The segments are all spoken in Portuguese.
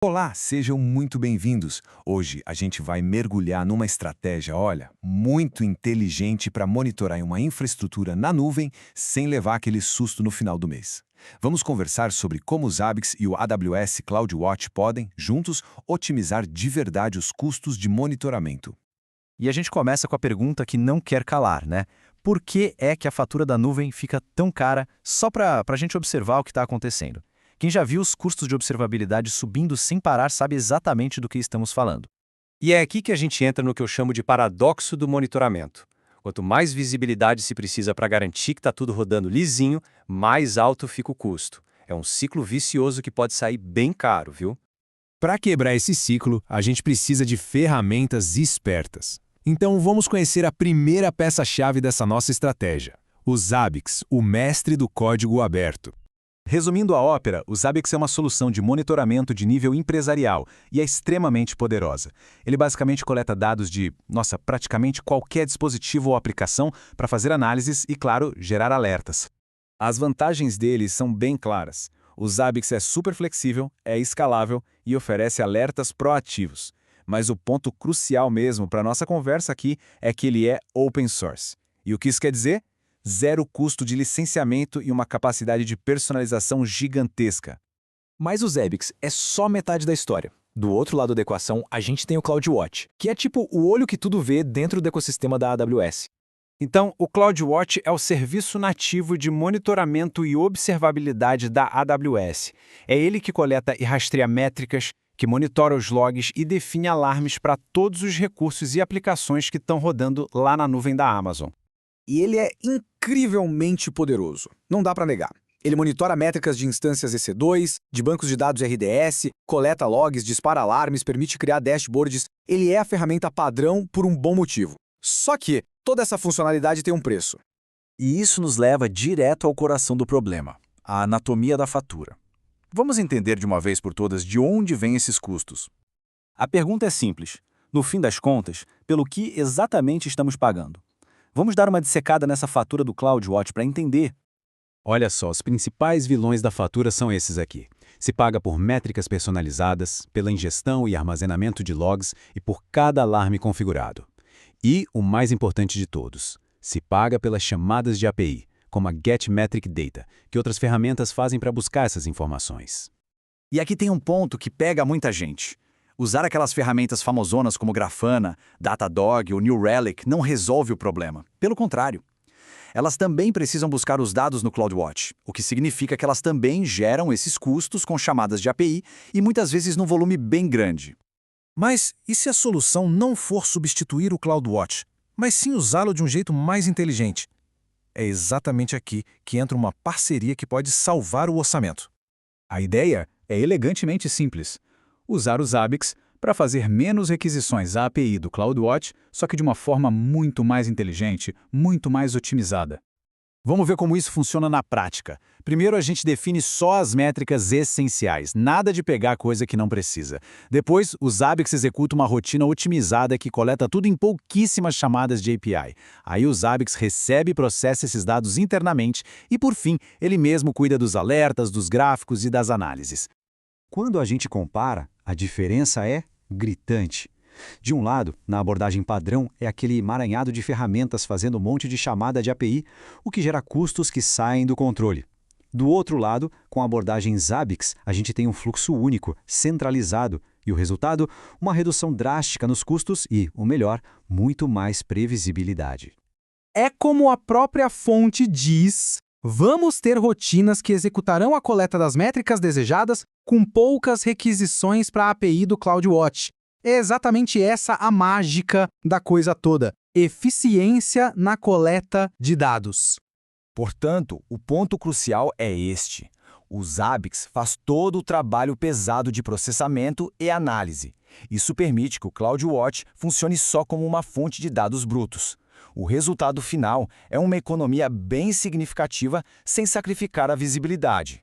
Olá, sejam muito bem-vindos. Hoje a gente vai mergulhar numa estratégia, olha, muito inteligente para monitorar uma infraestrutura na nuvem sem levar aquele susto no final do mês. Vamos conversar sobre como os Zabbix e o AWS CloudWatch podem, juntos, otimizar de verdade os custos de monitoramento. E a gente começa com a pergunta que não quer calar, né? Por que é que a fatura da nuvem fica tão cara só para a gente observar o que está acontecendo? Quem já viu os custos de observabilidade subindo sem parar sabe exatamente do que estamos falando. E é aqui que a gente entra no que eu chamo de paradoxo do monitoramento. Quanto mais visibilidade se precisa para garantir que está tudo rodando lisinho, mais alto fica o custo. É um ciclo vicioso que pode sair bem caro, viu? Para quebrar esse ciclo, a gente precisa de ferramentas espertas. Então vamos conhecer a primeira peça-chave dessa nossa estratégia, o Zabbix, o mestre do código aberto. Resumindo a ópera, o Zabbix é uma solução de monitoramento de nível empresarial e é extremamente poderosa. Ele basicamente coleta dados de, praticamente qualquer dispositivo ou aplicação para fazer análises e, claro, gerar alertas. As vantagens dele são bem claras. O Zabbix é super flexível, é escalável e oferece alertas proativos. Mas o ponto crucial mesmo para nossa conversa aqui é que ele é open source. E o que isso quer dizer? Zero custo de licenciamento e uma capacidade de personalização gigantesca. Mas o Zabbix é só metade da história. Do outro lado da equação, a gente tem o CloudWatch, que é tipo o olho que tudo vê dentro do ecossistema da AWS. Então, o CloudWatch é o serviço nativo de monitoramento e observabilidade da AWS. É ele que coleta e rastreia métricas, que monitora os logs e define alarmes para todos os recursos e aplicações que estão rodando lá na nuvem da Amazon. E ele é incrivelmente poderoso, não dá para negar. Ele monitora métricas de instâncias EC2, de bancos de dados RDS, coleta logs, dispara alarmes, permite criar dashboards. Ele é a ferramenta padrão por um bom motivo. Só que toda essa funcionalidade tem um preço. E isso nos leva direto ao coração do problema, a anatomia da fatura. Vamos entender de uma vez por todas de onde vêm esses custos. A pergunta é simples. No fim das contas, pelo que exatamente estamos pagando? Vamos dar uma dissecada nessa fatura do CloudWatch para entender. Olha só, os principais vilões da fatura são esses aqui. Se paga por métricas personalizadas, pela ingestão e armazenamento de logs e por cada alarme configurado. E, o mais importante de todos, se paga pelas chamadas de API, como a GetMetricData, que outras ferramentas fazem para buscar essas informações. E aqui tem um ponto que pega muita gente. Usar aquelas ferramentas famosonas como Grafana, Datadog ou New Relic não resolve o problema. Pelo contrário. Elas também precisam buscar os dados no CloudWatch, o que significa que elas também geram esses custos com chamadas de API e muitas vezes num volume bem grande. Mas e se a solução não for substituir o CloudWatch, mas sim usá-lo de um jeito mais inteligente? É exatamente aqui que entra uma parceria que pode salvar o orçamento. A ideia é elegantemente simples. Usar o Zabbix para fazer menos requisições à API do CloudWatch, só que de uma forma muito mais inteligente, muito mais otimizada. Vamos ver como isso funciona na prática. Primeiro a gente define só as métricas essenciais, nada de pegar coisa que não precisa. Depois, o Zabbix executa uma rotina otimizada que coleta tudo em pouquíssimas chamadas de API. Aí o Zabbix recebe e processa esses dados internamente e, por fim, ele mesmo cuida dos alertas, dos gráficos e das análises. Quando a gente compara, a diferença é gritante. De um lado, na abordagem padrão, é aquele emaranhado de ferramentas fazendo um monte de chamada de API, o que gera custos que saem do controle. Do outro lado, com a abordagem Zabbix, a gente tem um fluxo único, centralizado, e o resultado, uma redução drástica nos custos e, o melhor, muito mais previsibilidade. É como a própria fonte diz, vamos ter rotinas que executarão a coleta das métricas desejadas com poucas requisições para a API do CloudWatch. É exatamente essa a mágica da coisa toda. Eficiência na coleta de dados. Portanto, o ponto crucial é este. O Zabbix faz todo o trabalho pesado de processamento e análise. Isso permite que o CloudWatch funcione só como uma fonte de dados brutos. O resultado final é uma economia bem significativa sem sacrificar a visibilidade.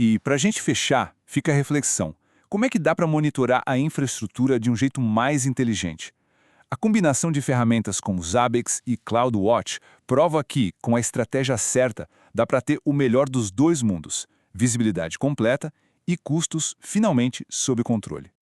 E, para a gente fechar, fica a reflexão. Como é que dá para monitorar a infraestrutura de um jeito mais inteligente? A combinação de ferramentas como Zabbix e CloudWatch prova que, com a estratégia certa, dá para ter o melhor dos dois mundos, visibilidade completa e custos finalmente sob controle.